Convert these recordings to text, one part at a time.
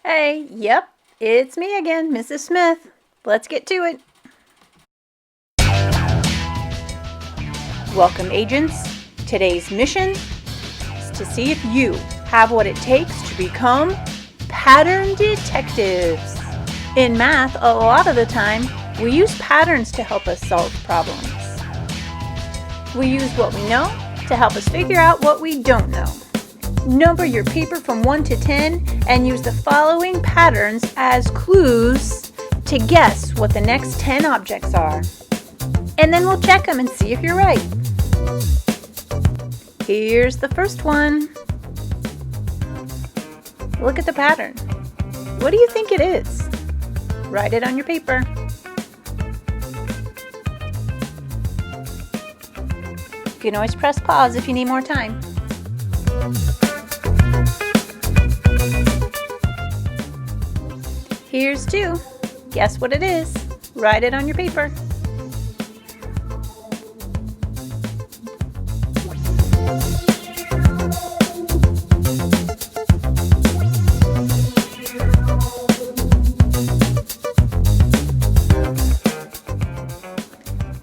Hey, yep, it's me again, Mrs. Smith. Let's get to it. Welcome, agents. Today's mission is to see if you have what it takes to become pattern detectives. In math, a lot of the time, we use patterns to help us solve problems. We use what we know to help us figure out what we don't know. Number your paper from 1 to 10 and use the following patterns as clues to guess what the next 10 objects are. And then we'll check them and see if you're right. Here's the first one. Look at the pattern. What do you think it is? Write it on your paper. You can always press pause if you need more time. Here's 2. Guess what it is? Write it on your paper.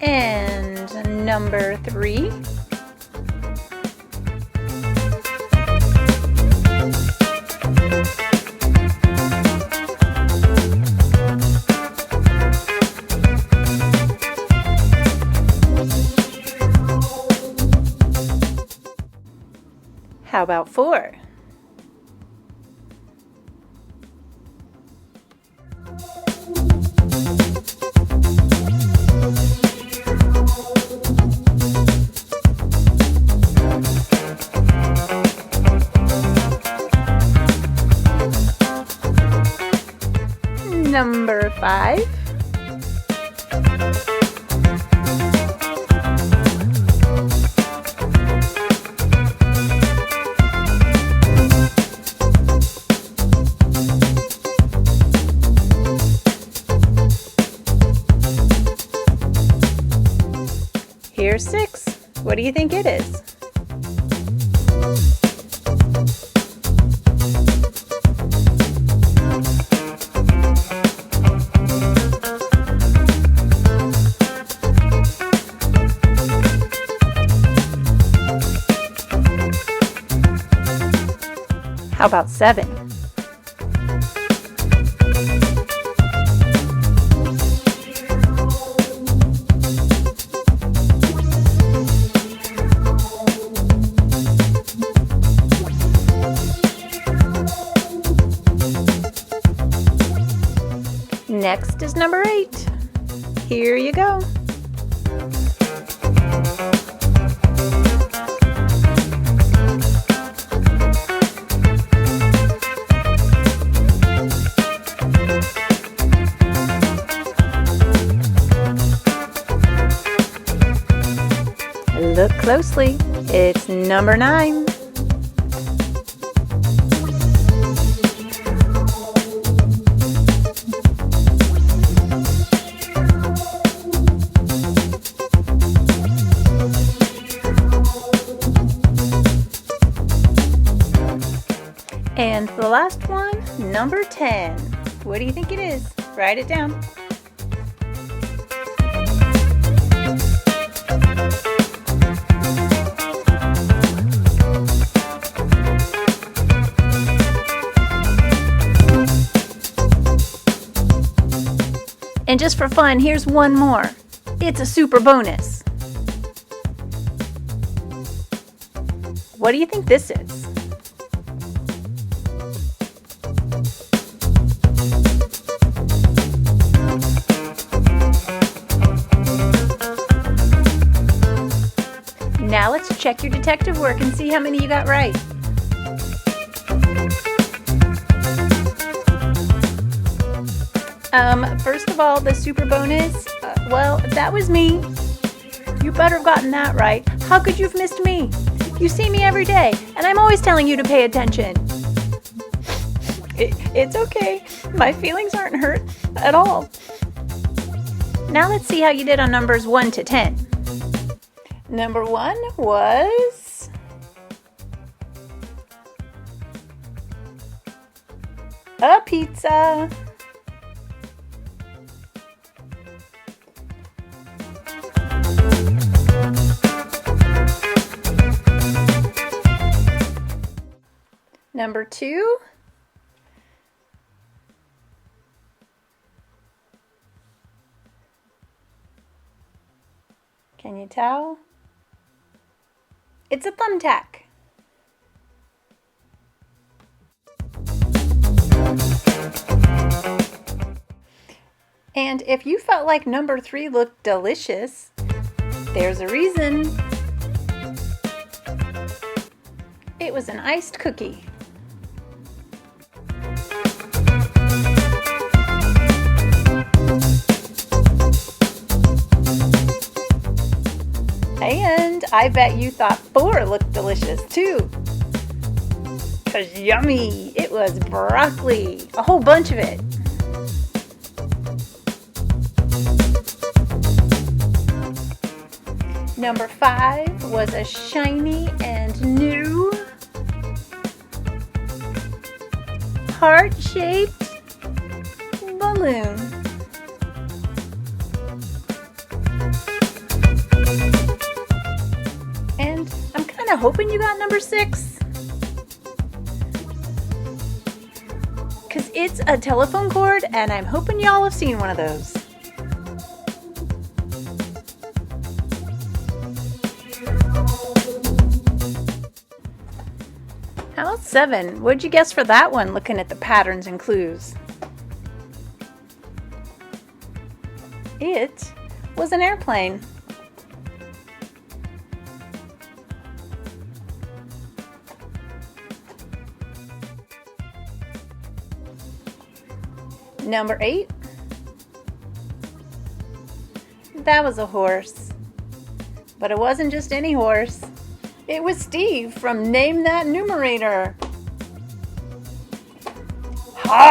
And number 3. How about 4? Number 5. Here's 6. What do you think it is? How about 7? Next is number 8. Here you go. Look closely. It's number 9. And the last one, number 10. What do you think it is? Write it down. And just for fun, here's one more. It's a super bonus. What do you think this is? Now let's check your detective work and see how many you got right. First of all, the super bonus, well, that was me. You better have gotten that right. How could you have missed me? You see me every day, and I'm always telling you to pay attention. It's okay. My feelings aren't hurt at all. Now let's see how you did on numbers 1 to 10. Number 1 was a pizza. Number 2. Can you tell? It's a thumbtack. And if you felt like number 3 looked delicious, there's a reason. It was an iced cookie. And I bet you thought 4 looked delicious too. 'Cause yummy! It was broccoli, a whole bunch of it. Number 5 was a shiny and new heart-shaped balloon. And I'm kind of hoping you got number 6. Because it's a telephone cord, and I'm hoping y'all have seen one of those. How about 7? What'd you guess for that one, looking at the patterns and clues? It was an airplane. Number 8. That was a horse. But it wasn't just any horse. It was Steve from Name That Numerator. Hi!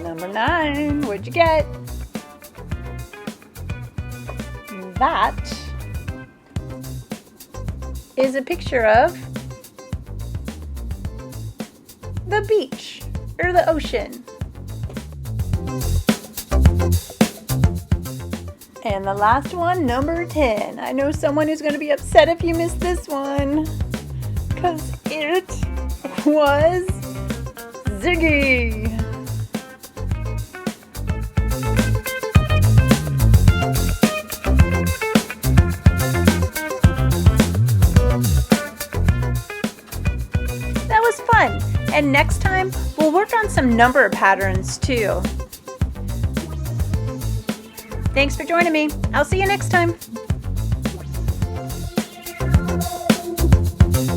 Number 9, what'd you get? That is a picture of the beach or the ocean. And the last one, number 10. I know someone who's going to be upset if you missed this one, because it was Ziggy. That was fun. And next time, we'll work on some number patterns too. Thanks for joining me. I'll see you next time.